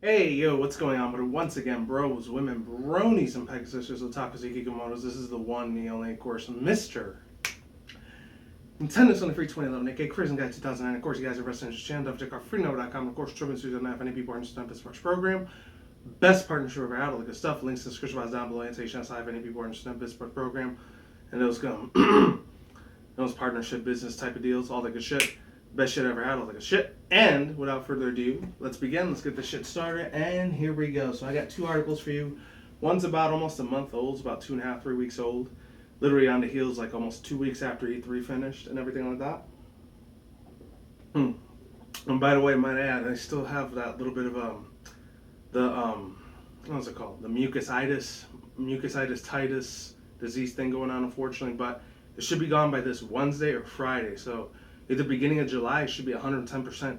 Hey, yo, what's going on? But once again, bros, women, bronies, and pegasisters, otakus, ikikomotos, this is the one, the only, of course, Mr. Nintendo's on the free 2011, aka Crazy Guy 2009. Of course, you guys are wrestling this channel. Don't check out freenote.com. Of course, Triple News on any people are interested in this program. Best partnership ever had, all the good stuff. Links in the description box down below. And say chance if any people are interested in this program. And those partnership business type of deals, all that good shit. Best shit I ever had, all that good shit. And without further ado, let's begin. Let's get this shit started. And here we go. So I got two articles for you. One's about almost a month old. It's about 2.5, 3 weeks old. Literally on the heels, like almost 2 weeks after E3 finished and everything like that. And by the way, might add, I still have that little bit of what's it called? The mucositis titus disease thing going on, unfortunately. But it should be gone by this Wednesday or Friday. So at the beginning of July, it should be 110%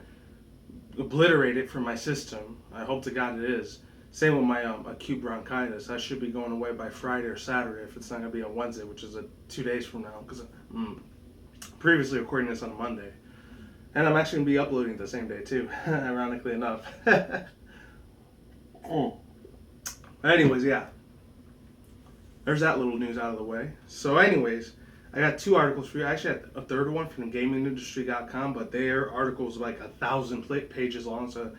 obliterated from my system. I hope to God it is. Same with my acute bronchitis. I should be going away by Friday or Saturday if it's not going to be on Wednesday, which is 2 days from now. Because previously recording this on a Monday. And I'm actually going to be uploading it the same day too, ironically enough. Anyways, yeah. There's that little news out of the way. So anyways, I got two articles for you. I actually had a third one from gamingindustry.com, but their article was like 1,000 pages long, so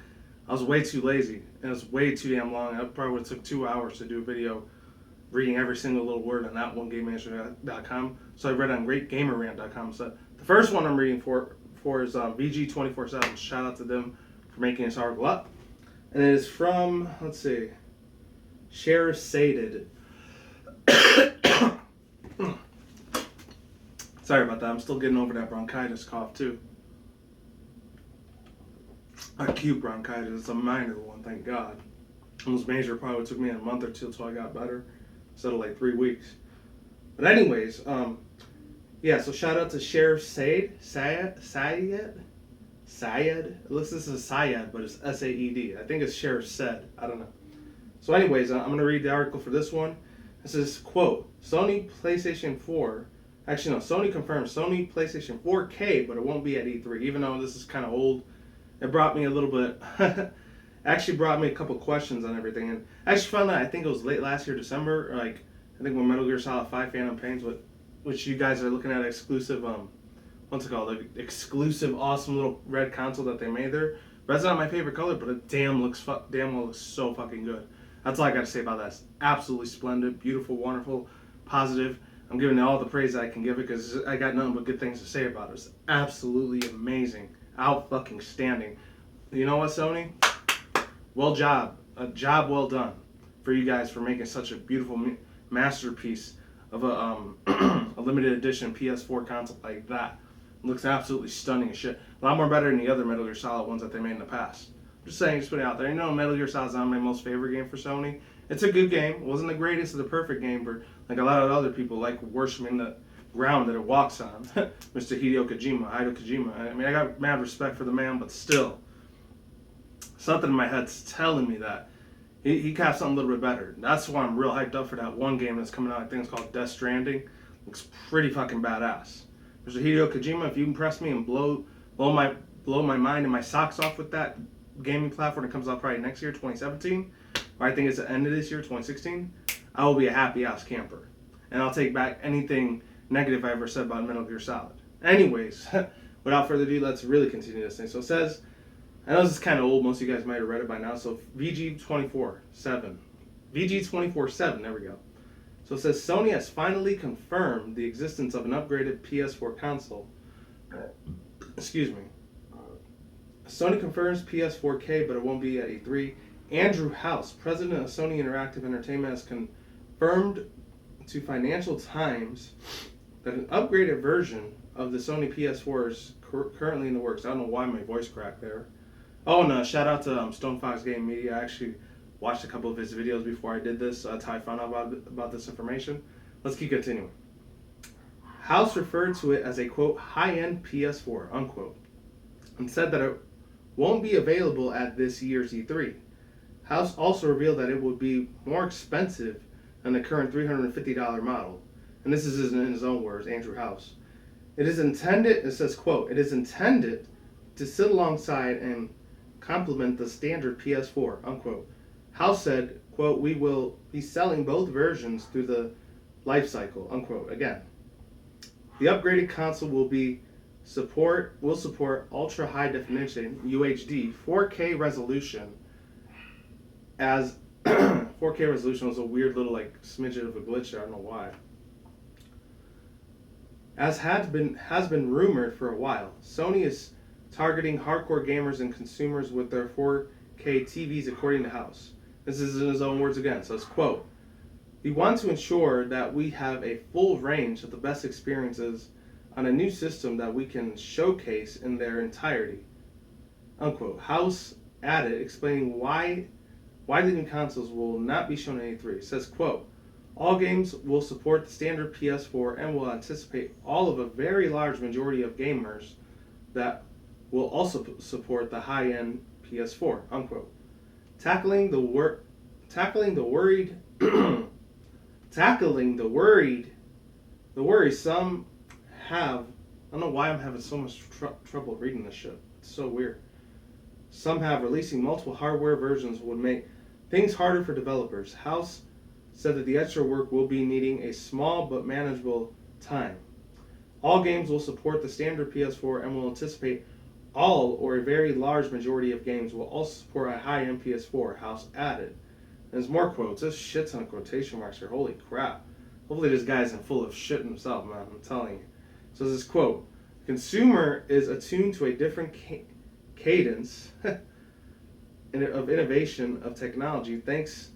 I was way too lazy, and it was way too damn long. It probably would have took 2 hours to do a video reading every single little word on that one, gamingindustry.com. So I read on greatgamerrant.com. So the first one I'm reading for is VG247. Shout out to them for making this article up. And it is from, let's see, Sheriff Saded. Sorry about that. I'm still getting over that bronchitis cough too. Acute bronchitis. It's a minor one, thank God. It was major. Probably took me a month or two until I got better, instead of like 3 weeks. But anyways, yeah. So shout out to Sheriff Syed. It looks this is Syed, but it's S-A-E-D. I think it's Sheriff Said. I don't know. So anyways, I'm gonna read the article for this one. It says, quote, Sony PlayStation 4. Actually, no, Sony confirms Sony PlayStation 4 K, but it won't be at E3. Even though this is kind of old, it brought me a little bit, actually brought me a couple questions on everything. And I actually found out, I think it was late last year, December, or like, I think when Metal Gear Solid 5 Phantom Pains, which you guys are looking at exclusive, what's it called? Like exclusive, awesome little red console that they made there. Red's not my favorite color, but it damn well looks so fucking good. That's all I got to say about that. It's absolutely splendid, beautiful, wonderful, positive. I'm giving it all the praise that I can give it because I got nothing but good things to say about it. It's absolutely amazing. Out fucking standing. You know what, Sony? Well job. A job well done for you guys for making such a beautiful masterpiece of a limited edition PS4 console like that. It looks absolutely stunning as shit. A lot more better than the other Metal Gear Solid ones that they made in the past. Just saying, just put it out there. You know, Metal Gear Solid's not my most favorite game for Sony. It's a good game. It wasn't the greatest of the perfect game, but like a lot of other people like worshiping the ground that it walks on. Mr. Hideo Kojima. I mean, I got mad respect for the man, but still, something in my head's telling me that he got something a little bit better. That's why I'm real hyped up for that one game that's coming out. I think it's called Death Stranding. Looks pretty fucking badass. Mr. Hideo Kojima, if you impress me and blow my mind and my socks off with that gaming platform that comes out probably next year, 2017, or I think it's the end of this year, 2016, I will be a happy ass camper. And I'll take back anything negative I ever said about Metal Gear Solid. Anyways, without further ado, let's really continue this thing. So it says, I know this is kind of old, most of you guys might have read it by now, so VG247, there we go. So it says, Sony has finally confirmed the existence of an upgraded PS4 console. Excuse me. Sony confirms PS4 K, but it won't be at E3. Andrew House, president of Sony Interactive Entertainment, has confirmed to Financial Times that an upgraded version of the Sony PS4 is currently in the works. I don't know why my voice cracked there. Oh, and shout out to Stone Fox Game Media. I actually watched a couple of his videos before I did this. That's how I found out about this information. Let's keep continuing. House referred to it as a, quote, high-end PS4, unquote, and said that it won't be available at this year's E3. House also revealed that it would be more expensive than the current $350 model. And this is in his own words, Andrew House. It says, quote, it is intended to sit alongside and complement the standard PS4, unquote. House said, quote, we will be selling both versions through the life cycle, unquote. Again, the upgraded console will support ultra high definition UHD 4K resolution, as 4K resolution was a weird little like smidget of a glitch there. I don't know why. As has been rumored for a while, Sony is targeting hardcore gamers and consumers with their 4K TVs, according to House. This is in his own words again. So it's quote, we want to ensure that we have a full range of the best experiences on a new system that we can showcase in their entirety, unquote. House added, explaining why the new consoles will not be shown at E3. It says, quote, all games will support the standard PS4 and will anticipate all of a very large majority of gamers that will also support the high-end PS4, unquote. Tackling the worry some have. I don't know why I'm having so much trouble reading this shit. It's so weird. Some have releasing multiple hardware versions would make things harder for developers. House said that the extra work will be needing a small but manageable time. All games will support the standard PS4 and will anticipate all or a very large majority of games will also support a high-end PS4, House added. And there's more quotes. This shit's on quotation marks here. Holy crap. Hopefully this guy isn't full of shit himself, man. I'm telling you. So this quote, consumer is attuned to a different cadence of innovation of technology, thanks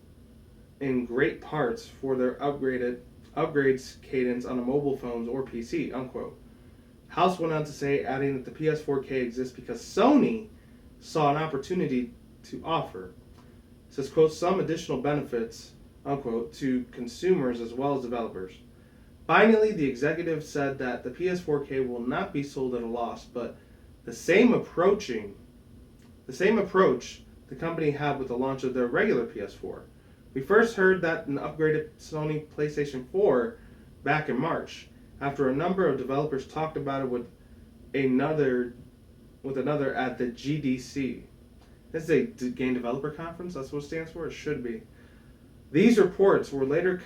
in great parts for their upgrades cadence on the mobile phones or PC, unquote. House went on to say, adding that the PS4 K exists because Sony saw an opportunity to offer, it says, quote, some additional benefits, unquote, to consumers as well as developers. Finally, the executive said that the PS4 K will not be sold at a loss, but the same approach the company had with the launch of their regular PS4. We first heard that an upgraded Sony PlayStation 4 back in March, after a number of developers talked about it with another at the GDC. This is a Game Developer Conference, that's what it stands for? It should be. These reports were later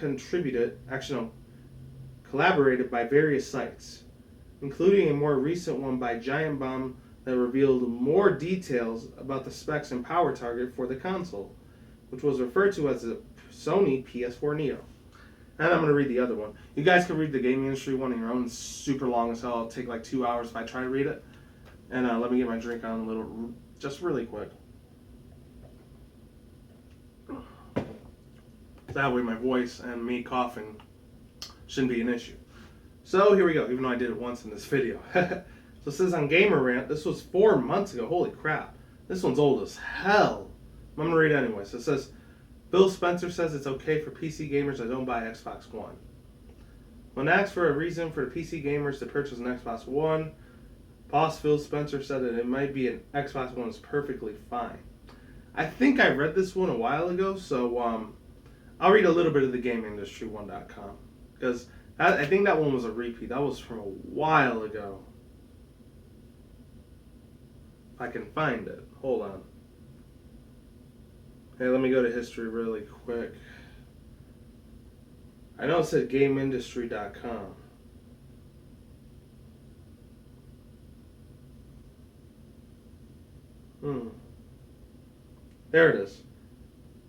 collaborated by various sites, including a more recent one by Giant Bomb that revealed more details about the specs and power target for the console, which was referred to as the Sony PS4 Neo. And I'm going to read the other one. You guys can read the gaming industry one on your own. It's super long as hell. It'll take like 2 hours if I try to read it. And let me get my drink on a little, just really quick. That way my voice and me coughing shouldn't be an issue. So here we go, even though I did it once in this video. So it says on Gamer Rant, this was 4 months ago. Holy crap. This one's old as hell. I'm going to read it anyway. So it says, Phil Spencer says it's okay for PC gamers that don't buy Xbox One. When asked for a reason for the PC gamers to purchase an Xbox One, boss Phil Spencer said that it might be an Xbox One is perfectly fine. I think I read this one a while ago, so I'll read a little bit of the GameIndustry1.com, because I think that one was a repeat. That was from a while ago. If I can find it. Hold on. Hey, let me go to history really quick. I know it said GameIndustry.com. There it is.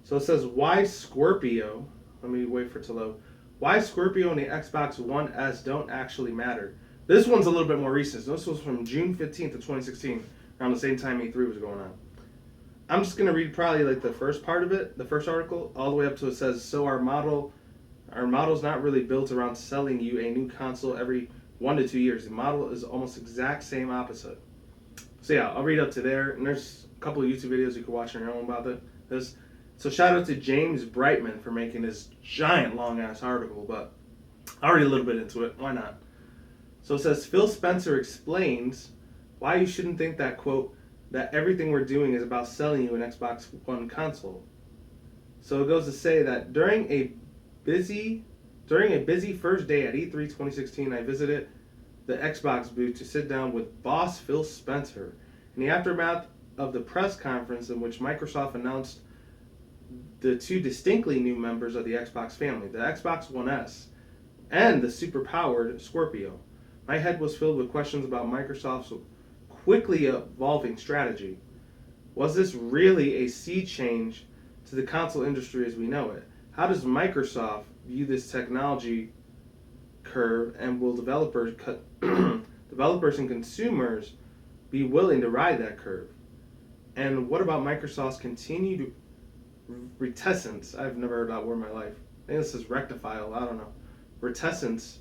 So it says, why Scorpio, let me wait for it to load. Why Scorpio and the Xbox One S don't actually matter. This one's a little bit more recent. This was from June 15th of 2016, around the same time E3 was going on. I'm just going to read probably like the first part of it, the first article, all the way up to it says, so our model's not really built around selling you a new console every 1 to 2 years. The model is almost exact same opposite. So yeah, I'll read up to there, and there's a couple of YouTube videos you can watch on your own about this. So shout out to James Brightman for making this giant long ass article, but I'll read a little bit into it. Why not? So it says, Phil Spencer explains why you shouldn't think that, quote, that everything we're doing is about selling you an Xbox One console. So it goes to say that during a busy first day at E3 2016, I visited the Xbox booth to sit down with boss Phil Spencer. In the aftermath of the press conference in which Microsoft announced the two distinctly new members of the Xbox family, the Xbox One S and the super-powered Scorpio. My head was filled with questions about Microsoft's quickly evolving strategy. Was this really a sea change to the console industry as we know it? How does Microsoft view this technology curve, and will developers and consumers be willing to ride that curve? And what about Microsoft's continued reticence? I've never heard that word in my life. I think this is rectifiable, I don't know. Reticence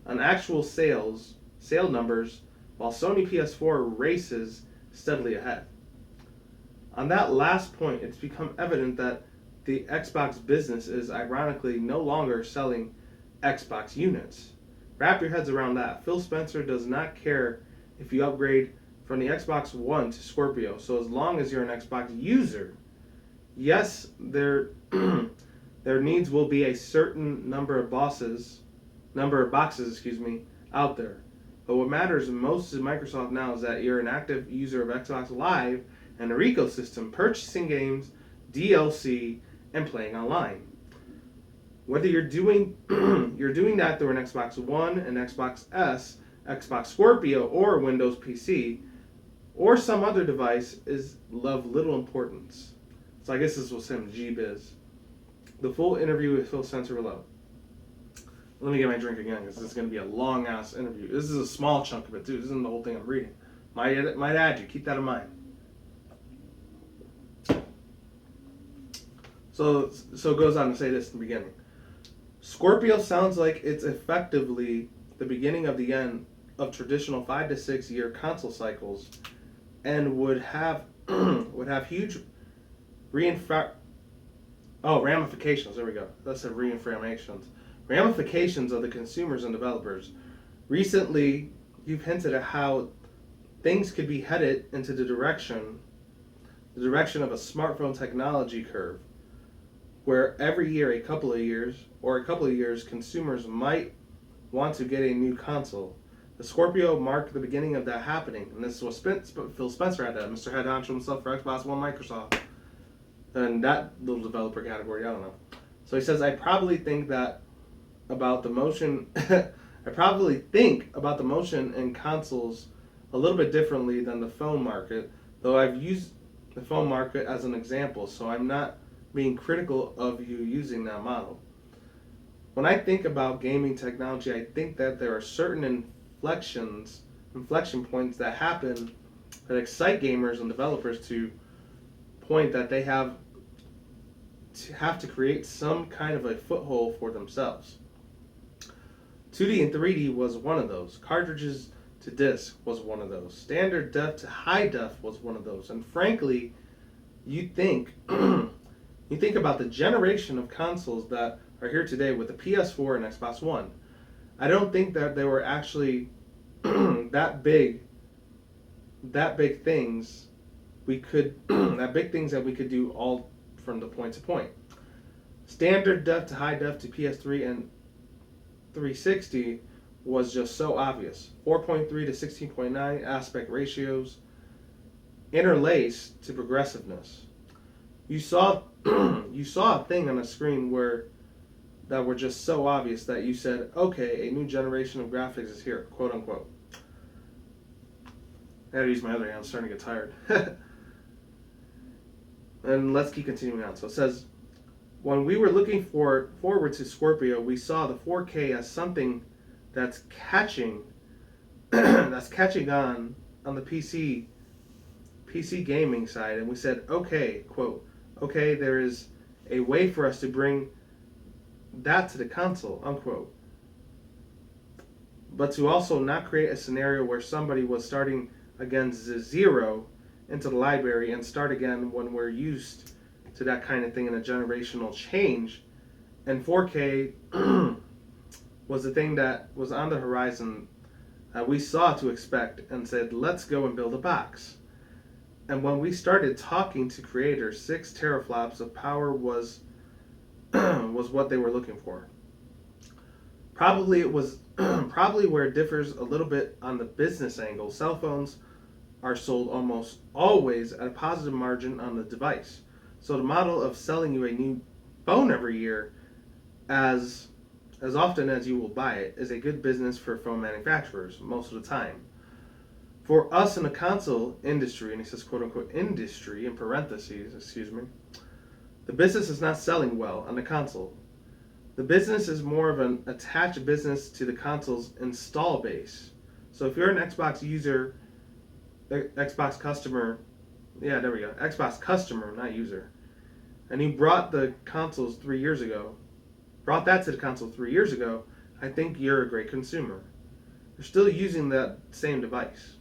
on actual sale numbers, while Sony PS4 races steadily ahead. On that last point, it's become evident that the Xbox business is ironically no longer selling Xbox units. Wrap your heads around that. Phil Spencer does not care if you upgrade from the Xbox One to Scorpio, so as long as you're an Xbox user. Yes, there needs will be a certain number of boxes, out there. But what matters most to Microsoft now is that you're an active user of Xbox Live and their ecosystem, purchasing games, DLC, and playing online. Whether you're doing that through an Xbox One, an Xbox S, Xbox Scorpio, or Windows PC, or some other device is of little importance. So I guess this was him, G-Biz. The full interview with Phil Spencer below. Let me get my drink again, because this is going to be a long-ass interview. This is a small chunk of it, too. This isn't the whole thing I'm reading. Might add you. Keep that in mind. So it goes on to say this in the beginning. Scorpio sounds like it's effectively the beginning of the end of traditional 5 to 6 year console cycles, and would have huge ramifications. There we go. That's the ramifications of the consumers and developers. Recently, you've hinted at how things could be headed into the direction of a smartphone technology curve, where every year, a couple of years, consumers might want to get a new console. The Scorpio marked the beginning of that happening, and this was Phil Spencer had that. Mr. Head Honcho himself for Xbox One, Microsoft, and that little developer category, I don't know. So he says, I probably think about the motion in consoles a little bit differently than the phone market, though I've used the phone market as an example, so I'm not being critical of you using that model. When I think about gaming technology, I think that there are certain inflection points that happen that excite gamers and developers to point that they have to create some kind of a foothold for themselves. 2D and 3D was one of those. Cartridges to disc was one of those. Standard def to high def was one of those. And frankly, you think about the generation of consoles that are here today with the PS4 and Xbox One. I don't think that they were actually that big things that we could do all from the point to point. Standard def to high def to PS3 and 360 was just so obvious. 4.3 to 16.9 aspect ratios interlaced to progressiveness. You saw a thing on the screen that were just so obvious that you said, okay, a new generation of graphics is here, quote unquote. I gotta use my other hand, I'm starting to get tired. And let's keep continuing on. So it says, when we were looking forward to Scorpio, we saw the 4K as something that's catching on the PC gaming side, and we said, okay, quote, okay, there is a way for us to bring that to the console, unquote. But to also not create a scenario where somebody was starting against zero into the library and start again when we're used to that kind of thing in a generational change. And 4K was the thing that was on the horizon that we saw to expect and said, let's go and build a box. And when we started talking to creators, 6 teraflops of power was what they were looking for. Probably where it differs a little bit on the business angle. Cell phones are sold almost always at a positive margin on the device. So the model of selling you a new phone every year as often as you will buy it is a good business for phone manufacturers most of the time. For us in the console industry, and he says quote unquote industry in parentheses, excuse me, the business is not selling well on the console. The business is more of an attached business to the console's install base. So if you're an Xbox user, Xbox customer, yeah, there we go, Xbox customer, not user, and you brought the consoles 3 years ago, brought that to the console 3 years ago, I think you're a great consumer. You're still using that same device.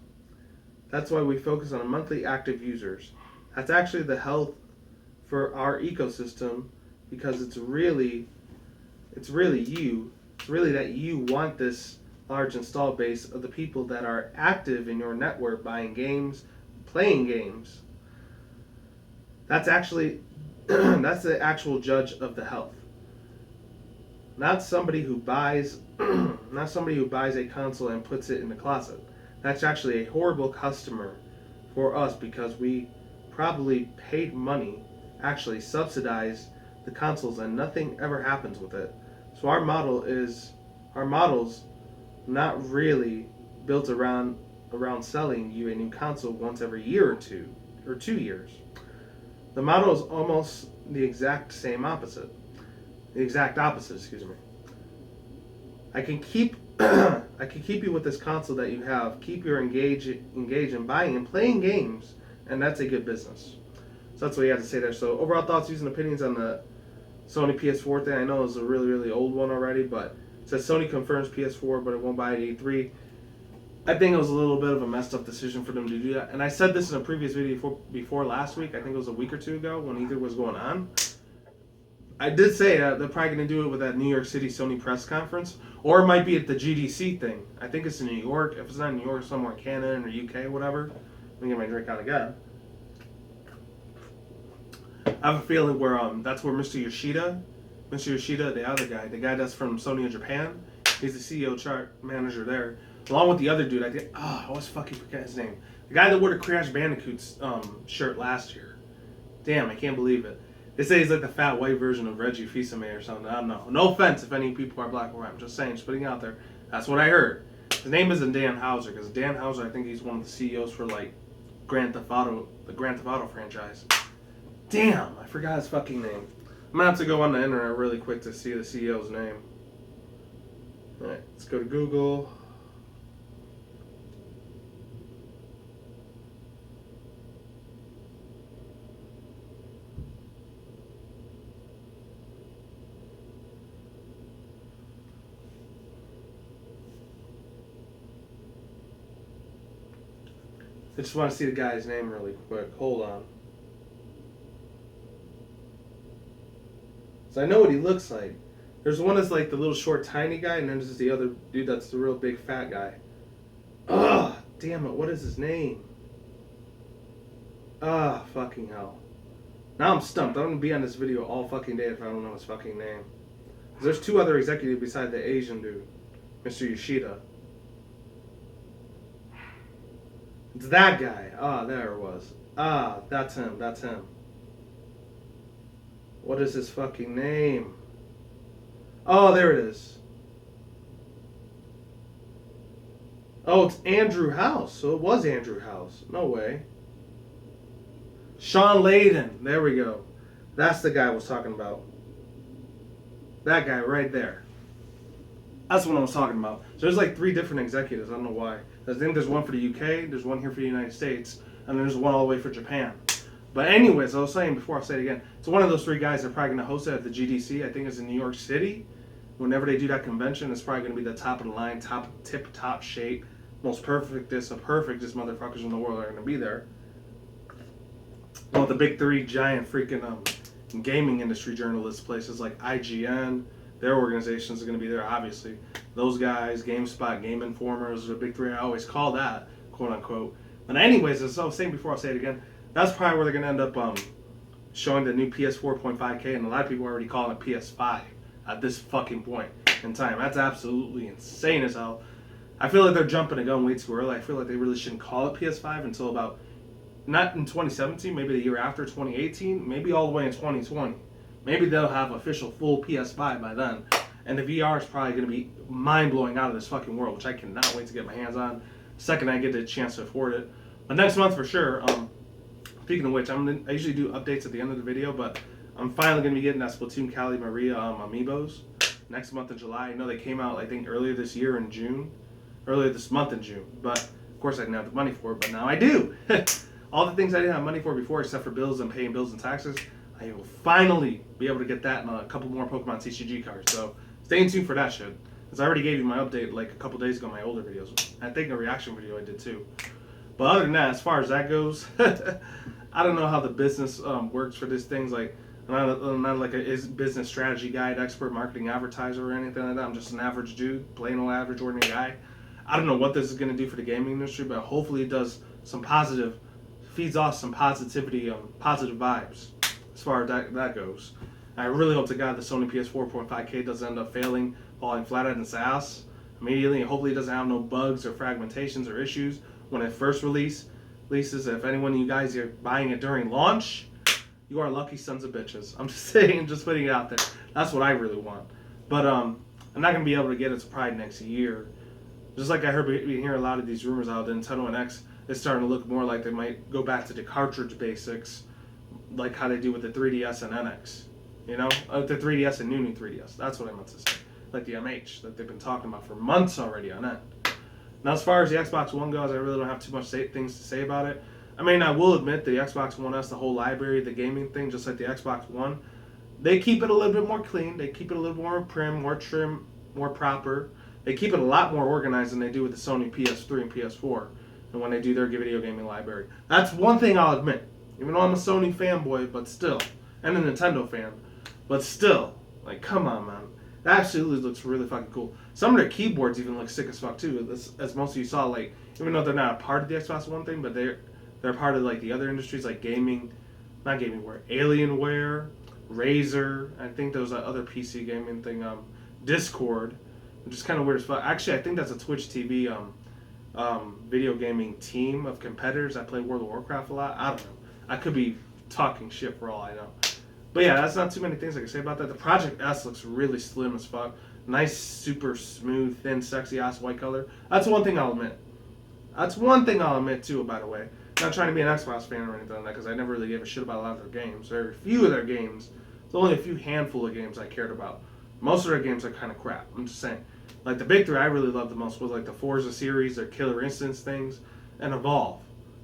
That's why we focus on monthly active users. That's actually the health for our ecosystem, because it's really you. It's really that you want this large install base of the people that are active in your network, buying games, playing games. That's actually that's the actual judge of the health. Not somebody who buys a console and puts it in the closet. That's actually a horrible customer for us, because we probably paid money, actually subsidized the consoles, and nothing ever happens with it. So our model's not really built around selling you a new console once every year or 2 years. The model is almost the exact opposite, excuse me. I can keep you with this console that you have, keep you engaged in buying and playing games, and that's a good business. So that's what you have to say there. So overall thoughts, views, and opinions on the Sony PS4 thing. I know it's a really, really old one already, but it says Sony confirms PS4, but it won't buy at E3. I think it was a little bit of a messed up decision for them to do that. And I said this in a previous video before last week. I think it was a week or two ago when E3 was going on. I did say that they're probably going to do it with that New York City Sony press conference, or it might be at the GDC thing. I think it's in New York. If it's not in New York, somewhere in Canada or UK, whatever. Let me get my drink out again. I have a feeling where that's where Mr. Yoshida, the other guy, the guy that's from Sony in Japan, he's the CEO chart manager there, along with the other dude. I always fucking forget his name. The guy that wore the Crash Bandicoot's shirt last year. Damn, I can't believe it. They say he's like the fat white version of Reggie Fils-Aimé or something. I don't know. No offense if any people are black or white. I'm just saying, just putting it out there. That's what I heard. His name isn't Dan Houser, because Dan Houser, I think he's one of the CEOs for like the Grand Theft Auto franchise. Damn, I forgot his fucking name. I'm gonna have to go on the internet really quick to see the CEO's name. Alright, let's go to Google. I just want to see the guy's name really quick. Hold on. So I know what he looks like. There's one that's like the little short tiny guy, and then there's the other dude that's the real big fat guy. Ugh, damn it, what is his name? Fucking hell. Now I'm stumped. I'm gonna be on this video all fucking day if I don't know his fucking name. There's two other executives beside the Asian dude, Mr. Yoshida. It's that guy. There it was. That's him. What is his fucking name? Oh, there it is. Oh, it's Andrew House. So it was Andrew House. No way. Sean Layden. There we go. That's the guy I was talking about. That guy right there. That's what I was talking about. So there's like 3 different executives. I don't know why. I think there's one for the UK, there's one here for the United States, and there's one all the way for Japan. But anyways, I was saying before, I'll say it again. So one of those 3 guys are probably going to host it at the GDC. I think it's in New York City. Whenever they do that convention, it's probably going to be the top of the line, tip-top shape, most perfectest motherfuckers in the world are going to be there. One of the big 3 giant freaking gaming industry journalists, places like IGN, their organizations are going to be there, obviously. Those guys, GameSpot, Game Informer, are the big 3. I always call that, quote unquote. But anyways, as I was saying before, I'll say it again. That's probably where they're going to end up showing the new PS4 K, and a lot of people are already calling it PS5 at this fucking point in time. That's absolutely insane as hell. I feel like they're jumping the gun way too early. I feel like they really shouldn't call it PS5 until about, not in 2017, maybe the year after 2018, maybe all the way in 2020. Maybe they'll have official full PS5 by then. And the VR is probably going to be mind-blowing out of this fucking world, which I cannot wait to get my hands on. Second I get the chance to afford it. But next month for sure. Speaking of which, I usually do updates at the end of the video, but I'm finally going to be getting that Splatoon Cali Maria amiibos next month in July. I know they came out, I think, earlier this month in June. But, of course, I didn't have the money for it, but now I do. All the things I didn't have money for before, except for bills and paying bills and taxes, I will finally be able to get that and a couple more Pokemon TCG cards. So stay tuned for that shit. Because I already gave you my update like a couple days ago, my older videos. I think a reaction video I did too. But other than that, as far as that goes, I don't know how the business works for these things. Like, I'm not like a business strategy guide, expert, marketing advertiser, or anything like that. I'm just an average dude, plain old average, ordinary guy. I don't know what this is going to do for the gaming industry, but hopefully it does some positive, feeds off some positivity, positive vibes as far as that goes. I really hope to God the Sony PS4 K doesn't end up failing, falling flat on its ass immediately, and hopefully it doesn't have no bugs or fragmentations or issues when it first releases. If any one of you guys are buying it during launch, you are lucky sons of bitches. I'm just saying, just putting it out there. That's what I really want. But I'm not going to be able to get it to probably next year. Just like I hear a lot of these rumors out, the Nintendo NX is starting to look more like they might go back to the cartridge basics, like how they do with the 3DS and NX. You know, the 3DS and new 3DS. That's what I meant to say. Like the MH that they've been talking about for months already on end. Now, as far as the Xbox One goes, I really don't have too much things to say about it. I mean, I will admit the Xbox One S, the whole library, the gaming thing, just like the Xbox One, they keep it a little bit more clean. They keep it a little more prim, more trim, more proper. They keep it a lot more organized than they do with the Sony PS3 and PS4 and when they do their video gaming library. That's one thing I'll admit. Even though I'm a Sony fanboy, but still, and a Nintendo fan, but still, like, come on, man. That absolutely looks really fucking cool. Some of their keyboards even look sick as fuck, too. As most of you saw, like, even though they're not a part of the Xbox One thing, but they're part of, like, the other industries, like Alienware, Razer, I think there was that other PC gaming thing, Discord, which is kind of weird as fuck. Actually, I think that's a Twitch TV video gaming team of competitors that play World of Warcraft a lot. I don't know. I could be talking shit for all I know. But yeah, that's not too many things I can say about that. The Project S looks really slim as fuck. Nice, super smooth, thin, sexy ass white color. That's one thing I'll admit. That's one thing I'll admit too, by the way. Not trying to be an Xbox fan or anything like that, because I never really gave a shit about a lot of their games. Very few of their games. There's only a few handful of games I cared about. Most of their games are kind of crap. I'm just saying. Like the big three I really loved the most was like the Forza series, their Killer Instinct things, and Evolve.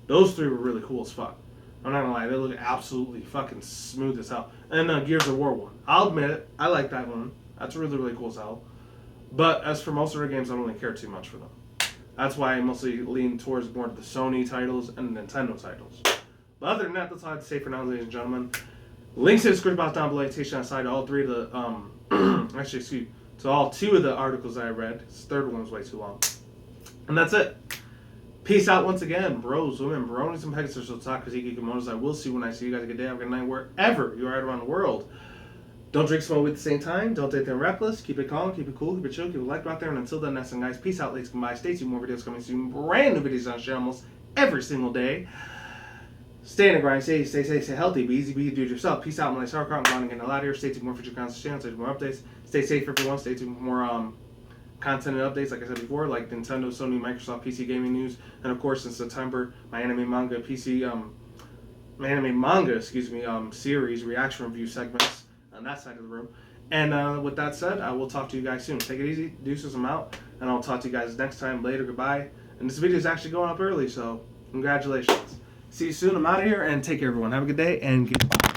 Those three were really cool as fuck. I'm not gonna lie, they look absolutely fucking smooth as hell. And Gears of War one. I'll admit it, I like that one. That's really, really cool as hell. But as for most of their games, I don't really care too much for them. That's why I mostly lean towards more of the Sony titles and the Nintendo titles. But other than that, that's all I have to say for now, ladies and gentlemen. Links to the description box down below. Take aside all three of the to all two of the articles that I read. This third one was way too long. And that's it. Peace out once again, bros, women, bronies, and pegasisters. So talk because kimonos. I will see you when I see you guys. A good day, have a good night, wherever you are around the world. Don't drink smoke at the same time. Don't take them reckless. Keep it calm, keep it cool, keep it chill, keep it light out there. And until then, that's it, guys. Peace out, ladies. Goodbye. Stay tuned. More videos coming soon. Brand new videos on the channel almost every single day. Stay in the grind. Stay safe, stay healthy. Be easy, be do it yourself. Peace out. My name's I'm going to get a lot of here. Stay tuned more future content channel. Stay tuned more updates. Stay safe, everyone. Stay tuned for more content and updates, like I said before, like Nintendo, Sony, Microsoft, PC gaming news, and of course in September, my anime manga series reaction review segments on that side of the room. And with that said, I will talk to you guys soon. Take it easy, deuces, I'm out, and I'll talk to you guys next time. Later, goodbye. And this video is actually going up early, so congratulations. See you soon. I'm out of here, and take care, everyone. Have a good day, and goodbye.